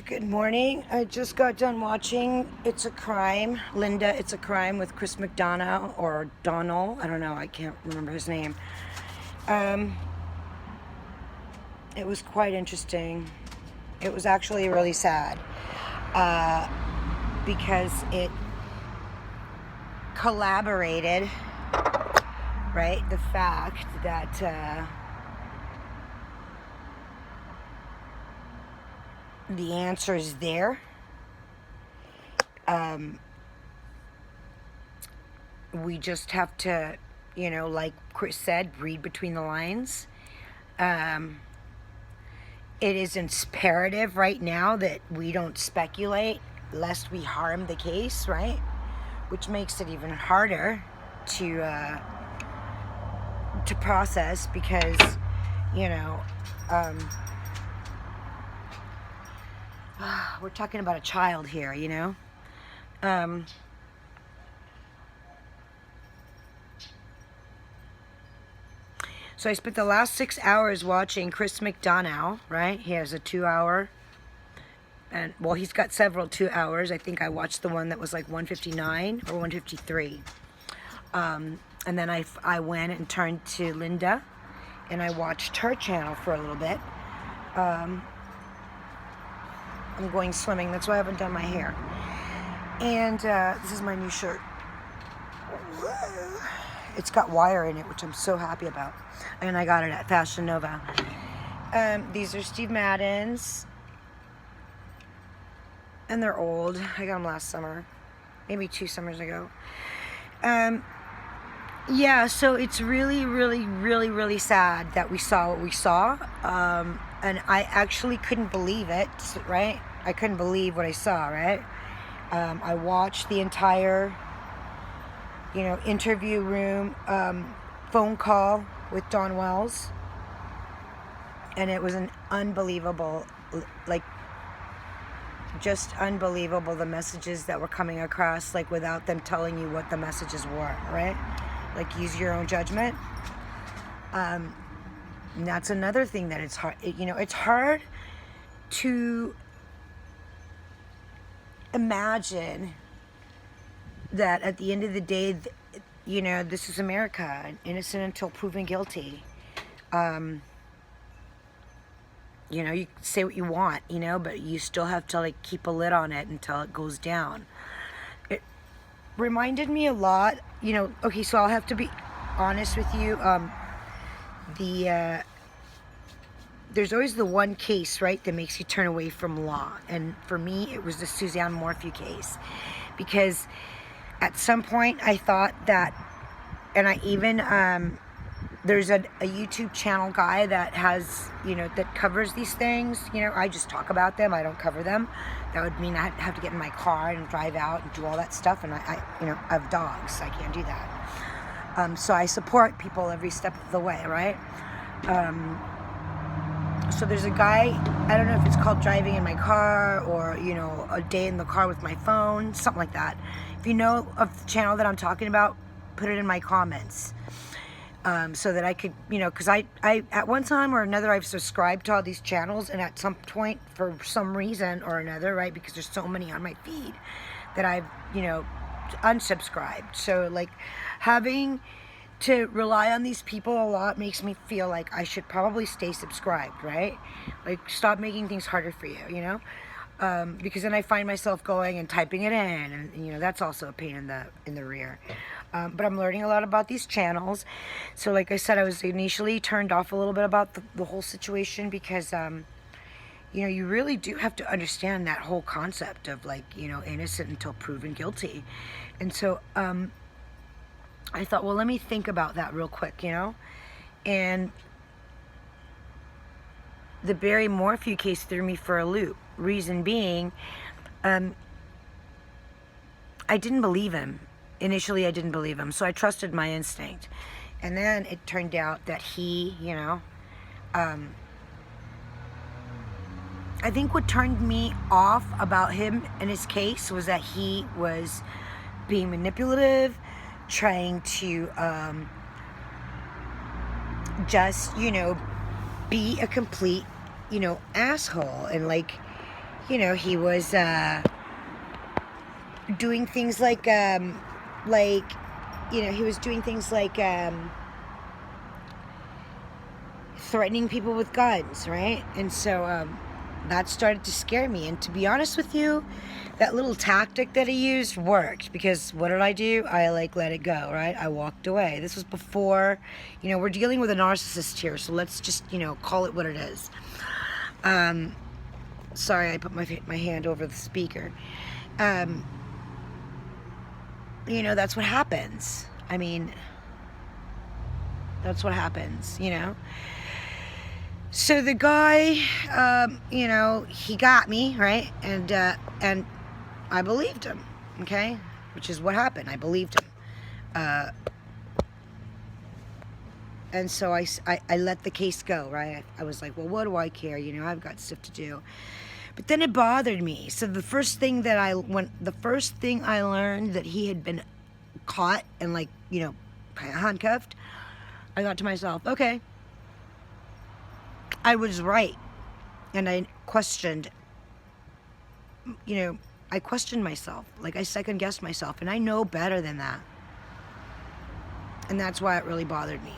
Good morning. I just got done watching It's a Crime. Linda, It's a Crime with Chris McDonough or Donnell. I don't know. I can't remember his name. It was quite interesting. It was actually really sad because it collaborated, right? The fact that the answer is there. We just have to, like Chris said, read between the lines. It is imperative right now that we don't speculate lest we harm the case, right? Which makes it even harder to process because, we're talking about a child here, So I spent the last 6 hours watching Chris McDonough, right? He has a 2 hour, and well, he's got several 2 hours. I think I watched the one that was like 159 or 153. And then I went and turned to Linda, and I watched her channel for a little bit. I'm going swimming. That's why I haven't done my hair. And this is my new shirt. It's got wire in it, which I'm so happy about. And I got it at Fashion Nova. These are Steve Madden's. And they're old. I got them last summer. Maybe 2 summers ago. Yeah, so it's really, really, really, really sad that we saw what we saw. And I actually couldn't believe it, right? I couldn't believe what I saw, right? I watched the entire, interview room, phone call with Don Wells. And it was an unbelievable, just unbelievable, the messages that were coming across, without them telling you what the messages were, right? Use your own judgment. And that's another thing that it's hard, it's hard to imagine that at the end of the day, this is America, innocent until proven guilty. You say what you want, but you still have to keep a lid on it until it goes down. It reminded me a lot, okay, so I'll have to be honest with you. There's always the one case, right, that makes you turn away from law. And for me, it was the Suzanne Morphew case. Because at some point I thought that, and I even, there's a YouTube channel guy that has, that covers these things. I just talk about them. I don't cover them. That would mean I'd have to get in my car and drive out and do all that stuff. And I have dogs. I can't do that. So I support people every step of the way, right? So there's a guy, I don't know if it's called Driving in My Car or, A Day in the Car with My Phone, something like that. If you know of the channel that I'm talking about, put it in my comments. So that I could, because I at one time or another, I've subscribed to all these channels, and at some point, for some reason or another, right, because there's so many on my feed, that I've, unsubscribed. So, having to rely on these people a lot makes me feel like I should probably stay subscribed, right? Stop making things harder for you, because then I find myself going and typing it in, and that's also a pain in the rear. But I'm learning a lot about these channels. So like I said, I was initially turned off a little bit about the whole situation because you really do have to understand that whole concept of innocent until proven guilty. And so I thought, well, let me think about that real quick, and the Barry Morphew case threw me for a loop. Reason being, I didn't believe him. Initially, I didn't believe him, so I trusted my instinct. And then it turned out that he, I think what turned me off about him and his case was that he was being manipulative, trying to just, be a complete, asshole. And you know, he was doing things like, you know, he was doing things like threatening people with guns, right? And so that started to scare me. And to be honest with you, that little tactic that he used worked, because what did I do? I like let it go, right? I walked away. This was before, you know, we're dealing with a narcissist here, so let's just, you know, call it what it is. Sorry, I put my hand over the speaker. You know, that's what happens. I mean, that's what happens, you know? So the guy, you know, he got me, right? And I believed him, okay? Which is what happened. I believed him. And so I let the case go, right? I was like, well, what do I care? You know, I've got stuff to do. But then it bothered me. So the first thing I learned that he had been caught and, like, you know, handcuffed, I thought to myself, okay, I was right. And I questioned, you know, I questioned myself. Like, I second guessed myself, and I know better than that. And that's why it really bothered me.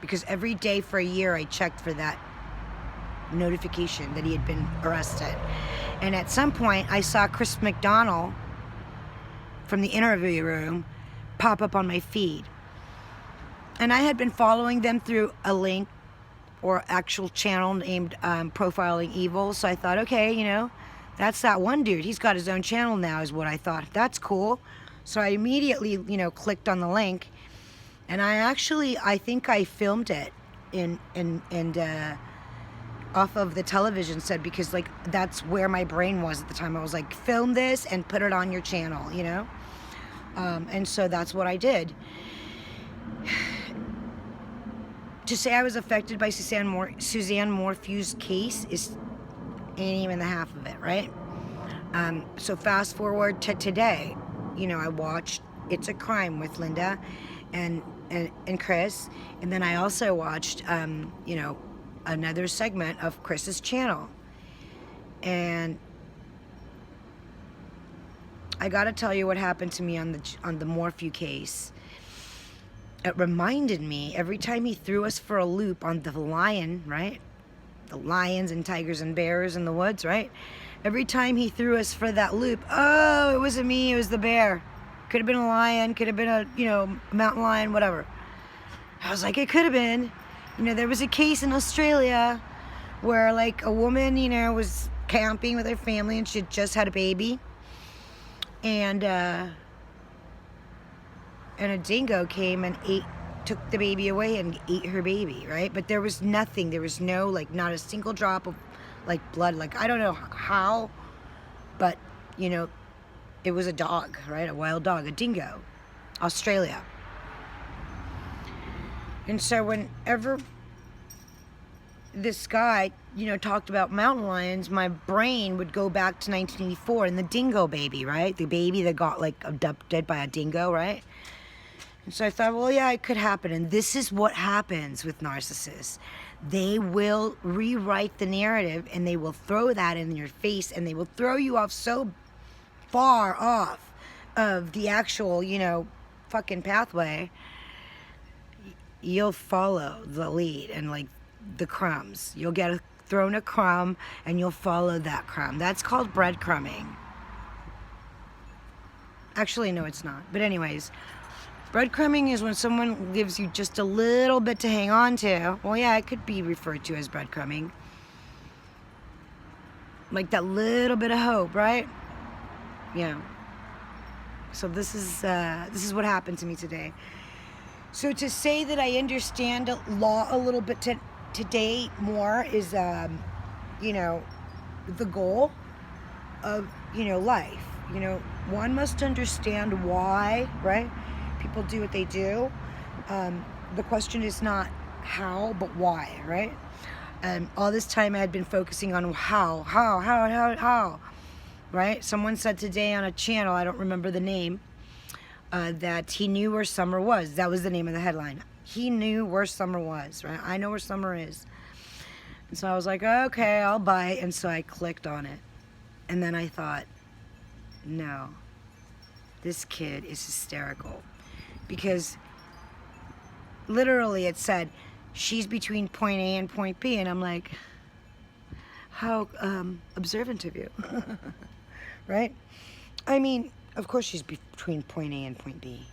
Because every day for a year I checked for that notification that he had been arrested. And at some point I saw Chris McDonald from the interview room pop up on my feed. And I had been following them through a link or actual channel named Profiling Evil. So I thought, okay, you know, that's that one dude. He's got his own channel now, is what I thought. That's cool. So I immediately, you know, clicked on the link. And I think I filmed it off of the television set, because, like, that's where my brain was at the time. I was like, film this and put it on your channel, you know? And so that's what I did. To say I was affected by Suzanne Morphew's case ain't even the half of it, right? So fast forward to today, you know, I watched It's a Crime with Linda and Chris, and then I also watched, you know, another segment of Chris's channel. And I gotta tell you what happened to me on the Morpheu case. It reminded me, every time he threw us for a loop on the lion, right? The lions and tigers and bears in the woods, right? Every time he threw us for that loop, oh, it wasn't me, it was the bear. Could have been a lion, could have been a, you know, mountain lion, whatever. I was like, it could have been. You know, there was a case in Australia where, like, a woman, you know, was camping with her family and she had just had a baby. And a dingo came and took the baby away and ate her baby, right? But there was nothing. There was no, like, not a single drop of, like, blood. Like, I don't know how, but, you know, it was a dog, right? A wild dog, a dingo. Australia. And so whenever this guy, you know, talked about mountain lions, my brain would go back to 1984 and the dingo baby, right? The baby that got, like, abducted by a dingo, right? And so I thought, well, yeah, it could happen. And this is what happens with narcissists. They will rewrite the narrative and they will throw that in your face, and they will throw you off so far off of the actual, you know, fucking pathway. You'll follow the lead and, like, the crumbs. You'll get thrown a crumb and you'll follow that crumb. That's called breadcrumbing. Actually, no, it's not. But anyways, breadcrumbing is when someone gives you just a little bit to hang on to. Well, yeah, it could be referred to as breadcrumbing. Like that little bit of hope, right? Yeah. So this is what happened to me today. So to say that I understand law a little bit today more is, you know, the goal of, you know, life. You know, one must understand why, right? People do what they do. The question is not how, but why, right? All this time I had been focusing on how, right? Someone said today on a channel, I don't remember the name, that he knew where summer was. That was the name of the headline. He knew where summer was, right? I know where summer is. And so I was like, okay, I'll bite. And so I clicked on it. And then I thought, no, this kid is hysterical. Because literally it said, she's between point A and point B. And I'm like, how observant of you. Right? I mean, of course she's between point A and point B.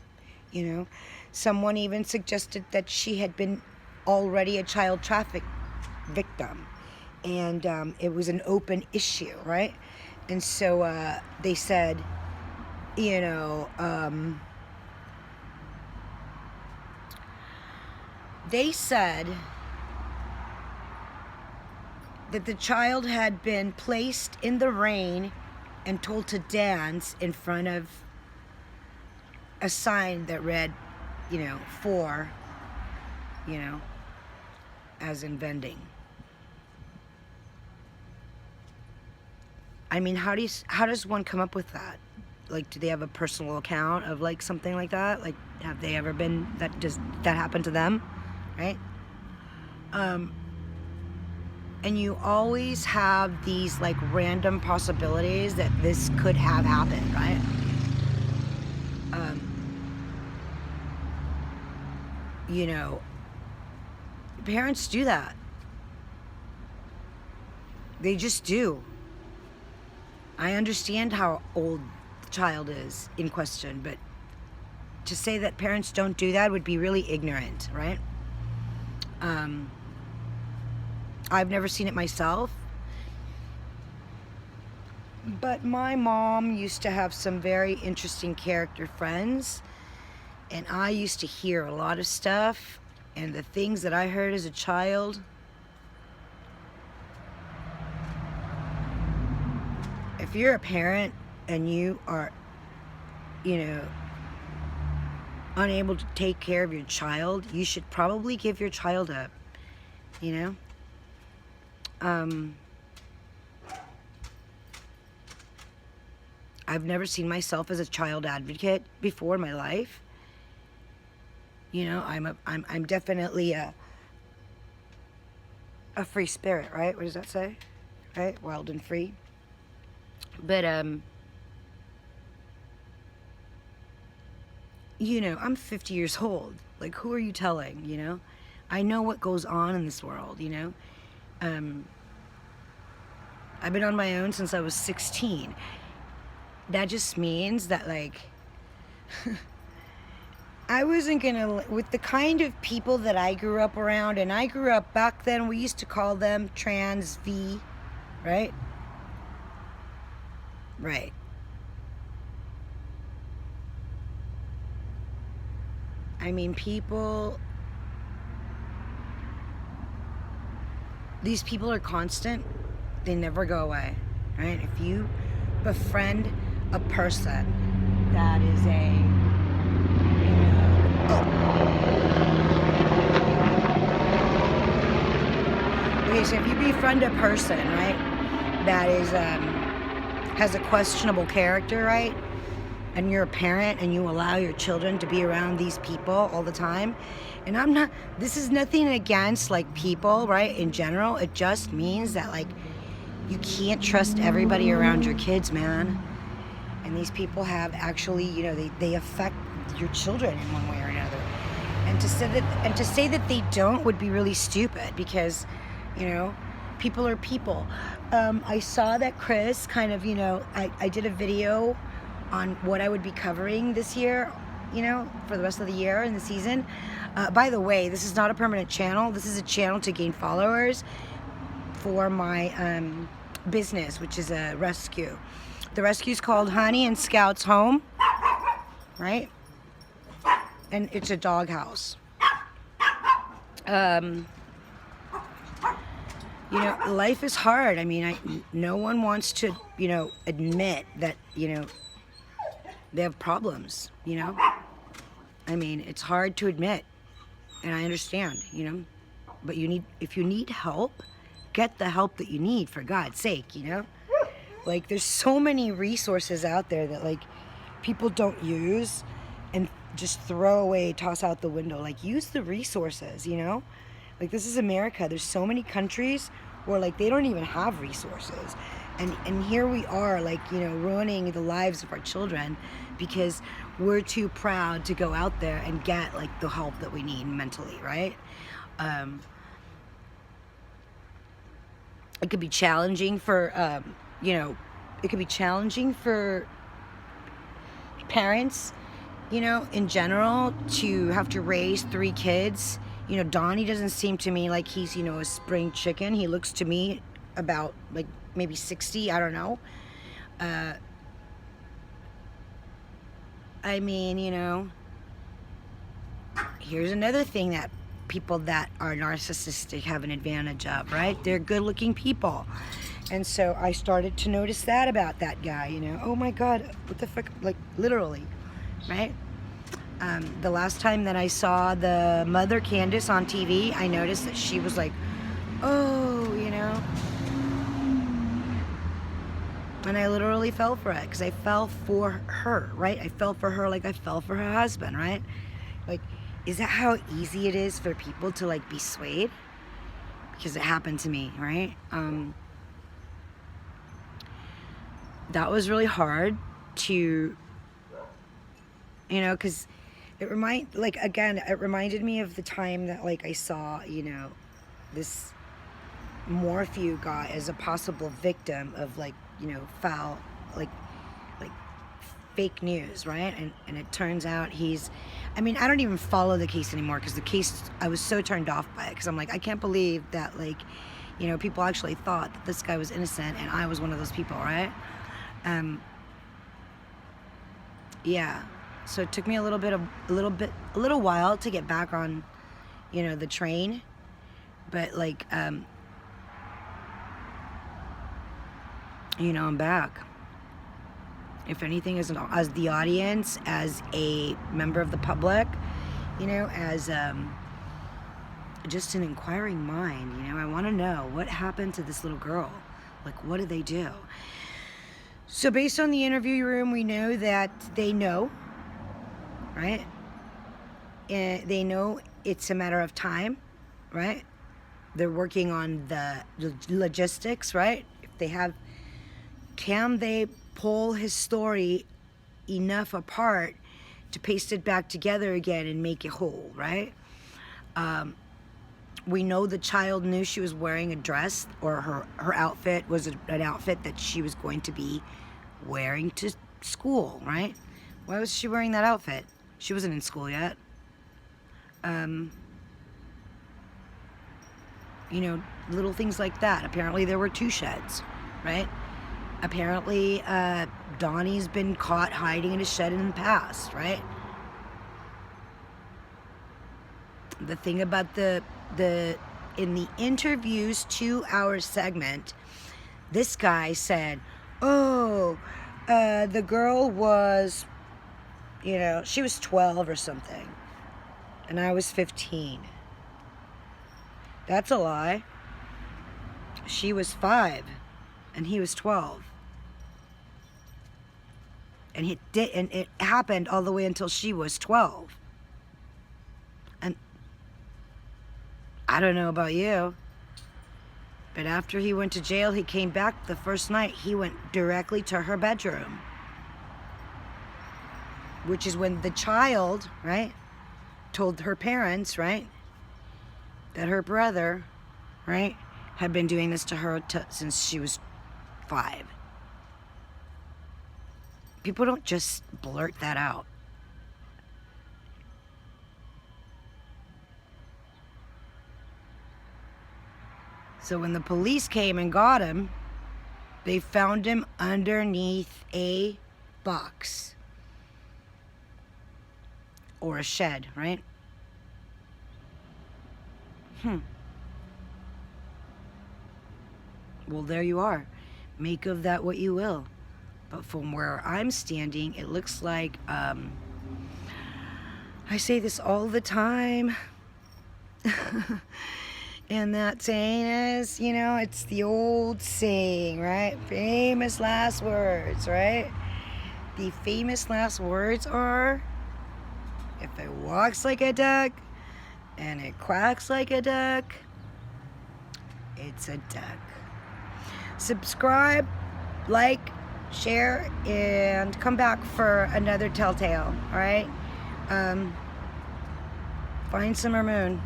You know? Someone even suggested that she had been already a child traffic victim. And it was an open issue, right? And so they said, you know, they said that the child had been placed in the rain and told to dance in front of a sign that read, you know, for, you know, as in vending. I mean, how does one come up with that? Like, do they have a personal account of like something like that? Like, have they ever been, does that happen to them? Right? And you always have these like random possibilities that this could have happened, right? You know, parents do that. They just do. I understand how old the child is in question, but to say that parents don't do that would be really ignorant, right? I've never seen it myself, but my mom used to have some very interesting character friends, and I used to hear a lot of stuff, and the things that I heard as a child, if you're a parent and you are, you know, unable to take care of your child, you should probably give your child up, you know? I've never seen myself as a child advocate before in my life. You know, I'm definitely a free spirit, right? What does that say? Right? Wild and free. But you know, I'm 50 years old. Like, who are you telling, you know? I know what goes on in this world, you know? I've been on my own since I was 16. That just means that, like, I wasn't gonna, with the kind of people that I grew up around, and I grew up back then, we used to call them trans V, right? Right. I mean, people, these people are constant. They never go away, right? If you befriend a person that is a, you know, okay, so if you befriend a person, right, that is, has a questionable character, right? And you're a parent and you allow your children to be around these people all the time. And I'm not, this is nothing against like people, right? In general, it just means that like you can't trust everybody around your kids, man. And these people have actually, you know, they affect your children in one way or another. And to say that they don't would be really stupid because, you know, people are people. I saw that Chris kind of, you know, I did a video on what I would be covering this year, you know, for the rest of the year and the season. By the way, this is not a permanent channel. This is a channel to gain followers for my business, which is a rescue. The rescue is called Honey and Scouts Home, right? And it's a dog house. You know, life is hard. I mean, no one wants to, you know, admit that, you know, they have problems, you know? I mean, it's hard to admit, and I understand, you know? But if you need help, get the help that you need, for God's sake, you know? Like, there's so many resources out there that, like, people don't use and just throw away, toss out the window. Like, use the resources, you know? Like, this is America. There's so many countries where, like, they don't even have resources. And here we are, like, you know, ruining the lives of our children because we're too proud to go out there and get, like, the help that we need mentally, right? It could be challenging for, you know, it could be challenging for parents, you know, in general, to have to raise 3 kids. You know, Donnie doesn't seem to me like he's, you know, a spring chicken. He looks to me about, like, maybe 60, I don't know. I mean, you know, here's another thing that people that are narcissistic have an advantage of, right? They're good-looking people. And so I started to notice that about that guy, you know. Oh my God, what the fuck, like, literally, right? The last time that I saw the mother Candace on TV, I noticed that she was like, oh, you know. And I literally fell for it because I fell for her, right? I fell for her like I fell for her husband, right? Like, is that how easy it is for people to, like, be swayed? Because it happened to me, right? That was really hard to, you know, because it reminded me of the time that, like, I saw, you know, this Morpheu guy as a possible victim of, like, you know, foul, like fake news, right? And it turns out he's, I mean, I don't even follow the case anymore because the case, I was so turned off by it because I'm like, I can't believe that, like, you know, people actually thought that this guy was innocent and I was one of those people, right? Yeah. So it took me a little while to get back on, you know, the train, but, like, you know, I'm back. If anything, as the audience, as a member of the public, you know, as just an inquiring mind, you know, I want to know what happened to this little girl. Like, what did they do? So based on the interview room, we know that they know, right? And they know it's a matter of time, right? They're working on the logistics, right? If they have, can they pull his story enough apart to paste it back together again and make it whole, right? We know the child knew she was wearing a dress, or her outfit was an outfit that she was going to be wearing to school, right? Why was she wearing that outfit? She wasn't in school yet. You know, little things like that. Apparently there were 2 sheds, right? Apparently, Donnie's been caught hiding in a shed in the past, right? The thing about in the interview's 2-hour segment, this guy said, oh, the girl was, you know, she was 12 or something, and I was 15. That's a lie. She was 5, and he was 12. And it happened all the way until she was 12. And I don't know about you, but after he went to jail, he came back the first night. He went directly to her bedroom, which is when the child, right, told her parents, right, that her brother, right, had been doing this to her since she was 5. People don't just blurt that out. So when the police came and got him, they found him underneath a box or a shed, right? Well, there you are. Make of that what you will. But from where I'm standing, it looks like, I say this all the time, and that saying is, you know, it's the old saying, right? Famous last words, right? The famous last words are, if it walks like a duck, and it quacks like a duck, it's a duck. Subscribe, like, share, and come back for another telltale, alright? Find Summer Moon.